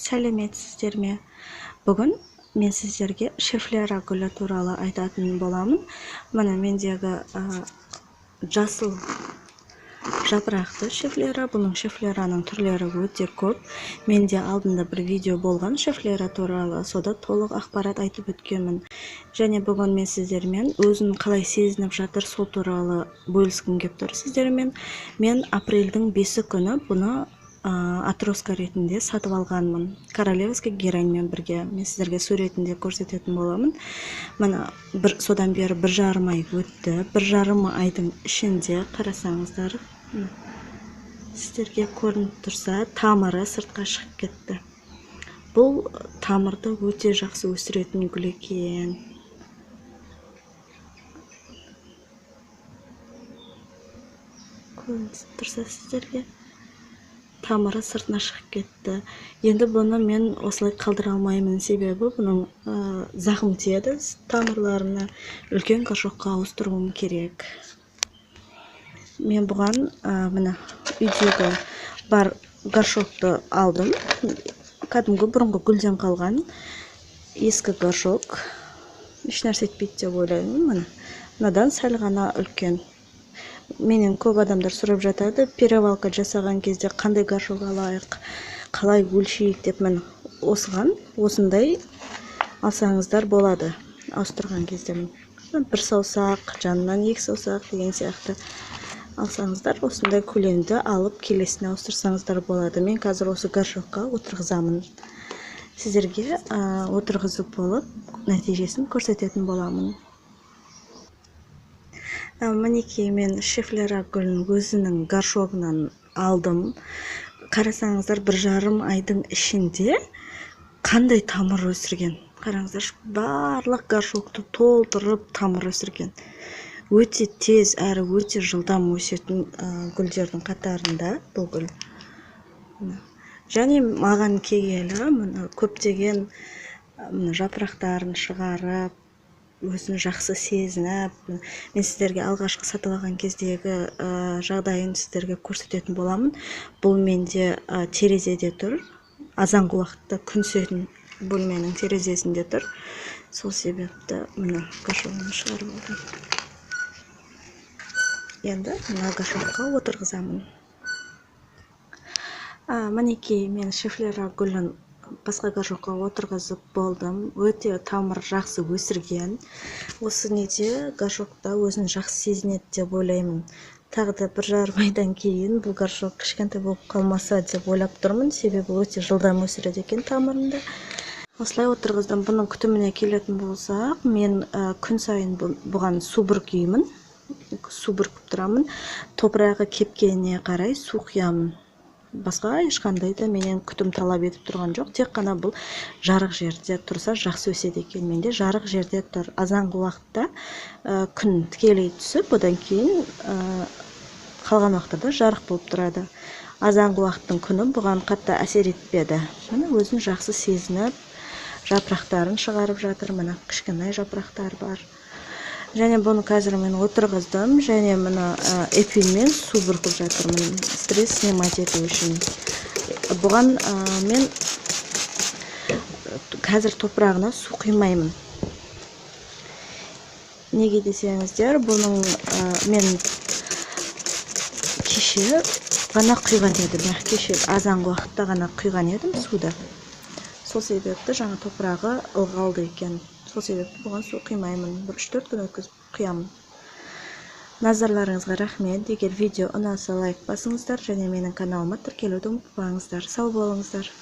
Сәлеметсіздер ме? Бүгін мен сіздерге шифлера гүлі туралы айтатын боламын. Мына мендегі жасыл жапырақты шифлера. Бұның шифлераның түрлері өте көп. Менде алдында бір видео болған шифлера туралы, сода толық ақпарат айтып өткенмін. Және бүгін мен сіздермен өзін қалай сезініп жатыр, сол туралы бөліскім келіп тұр сіздермен. Мен апрельдің 5 күні бұны атроска ретінде сатып алғанмын. Королевский гераньмен бірге. Мен сіздерге суретінде көрсететін боламын. Мына содан бері 1,5 ай өтті. 1,5 айдың ішінде қарасаңыздар, сіздерге көрініп тұрса, тамыры сыртқа шығып кетті. Бұл тамырды өте жақсы өсіретін гүл екен. Көрініп тұрса сіздерге, тамыры сыртына шығып кетті. Енді бұны мен осылай қалдыра алмаймын, себебі бұның зақым тиеді тамырларына. Үлкен горшокқа ауыстыруым керек. Мен бұған мына үйдегі бар горшокты алдым. Кәдімгі бұрынғы гүлден қалған ескі горшок. Ешнәрсе етпейді деп ойлаймын. Мынадан сәл ғана үлкен. Менен көп адамдар сұрап жатады, перевалка жасаған кезде қандай горшок алайық, қалай өлшейік деп. Мен осындай алсаңыздар болады. Ауыстырған кезде бір саусақ, жанынан 2 саусақ деген сияқты алсаңыздар, осындай көлемді алып келесіне ауыстырсаңыздар болады. Мен қазір осы горшокқа отырғызамын. Сіздерге отырғызып болып нәтижесін көрсететін боламын. Мінекей, мен шифлера гүлін өзінің горшогынан алдым. Қарасаңыздар, 1,5 айдың ішінде қандай тамыр өсірген. Қараңыздар, барлық горшокты толтырып тамыр өсірген. Өте тез әрі өте жылдам өсетін гүлдердің қатарында бұл гүл. Және маған келгелі көптеген жапырақтарын шығарып, өзін жақсы сезініп, мен сіздерге алғашқы сатып алған кездегі жағдайын сіздерге көрсететін боламын. Бұл менде терезеде тұр. Азанғы уақытта күн түсетін бөлменің терезесінде тұр. Сол себепті мына горшогымды шығарып алдым. Енді мына горшокқа отырғызамын. Мінекей, мен шифлера гүлін басқа горшокқа отырғызып болдым. Өте тамыр жақсы өсірген. Осы неде горшокта өзін жақсы сезінеді деп ойлаймын. Тағы да 1,5 айдан кейін бұл горшок кішкентай болып қалмаса деп ойлап тұрмын, себебі өте жылдам өсіреді екен тамырында. Осылай отырғыздым. Бұның күтіміне келетін болсақ, мен күн сайын бұған су бүркеймін. Су бүркіп тұрамын. Топырағы кепкеніне қарай су құямын. Басқа ешқандай да менен күтім талап етіп тұрған жоқ. Тек қана бұл жарық жерде тұрса жақсы өседі екен. Менде жарық жерде тұр. Азанғы уақытта күн тікелей түсіп, одан кейін қалған уақытта жарық болып тұрады. Азанғы уақыттың күні бұған қатты әсер етпеді. Міне өзін жақсы сезініп, жапырақтарын шығарып жатыр. Мына кішкентай жапырақтар бар. Және бұны қазір мен отырғыздым, және мына эпилмен су бүркіп жатырмын, стресс снимать ету үшін. Бұған мен қазір топырағына су құймаймын. Неге десеңіздер, бұның мен кеше ғана құйған едім. Кеше азанғы уақытта ғана құйған едім суды. Сол себепті жаңа топырағы ылғалды екен. Сол себепті бұған су құймаймын. 3-4 күн өткізіп құямын. Назарларыңызға рахмет. Егер видео ұнаса лайк басыңыздар, және менің каналыма тіркелуді ұмытпаңыздар. Сау болыңыздар.